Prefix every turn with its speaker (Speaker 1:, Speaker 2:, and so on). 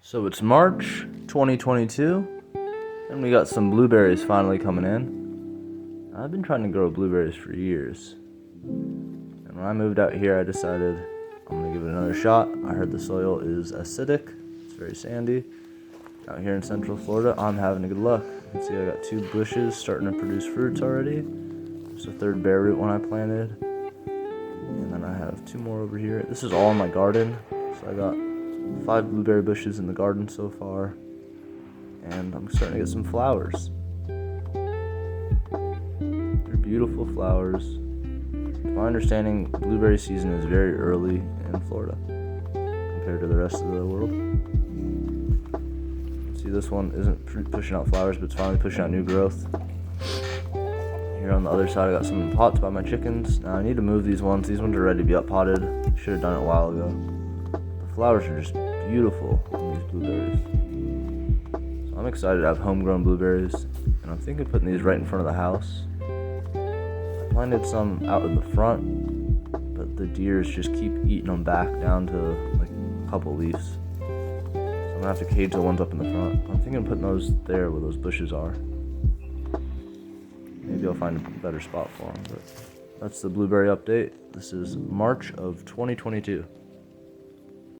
Speaker 1: So it's March 2022, and we got some blueberries finally coming in. I've been trying to grow blueberries for years, and when I moved out here, I decided I'm gonna give it another shot. I heard the soil is acidic, it's very sandy. Out here in Central Florida, I'm having a good luck. You can see I got 2 bushes starting to produce fruits already. There's a 3rd bare root one I planted, and then I have 2 more over here. This is all in my garden, so I got 5 blueberry bushes in the garden so far, and I'm starting to get some flowers. They're beautiful flowers. To my understanding, blueberry season is very early in Florida compared to the rest of the world. See, this one isn't pushing out flowers, but it's finally pushing out new growth. Here on the other side, I got some in pots by my chickens. Now I need to move these ones. These ones are ready to be up potted. Should have done it a while ago. The flowers are just beautiful on these blueberries. So I'm excited to have homegrown blueberries, and I'm thinking of putting these right in front of the house. I planted some out in the front, but the deers just keep eating them back down to like a couple leaves. So I'm gonna have to cage the ones up in the front. I'm thinking of putting those there where those bushes are. Maybe I'll find a better spot for them, but that's the blueberry update. This is March of 2022.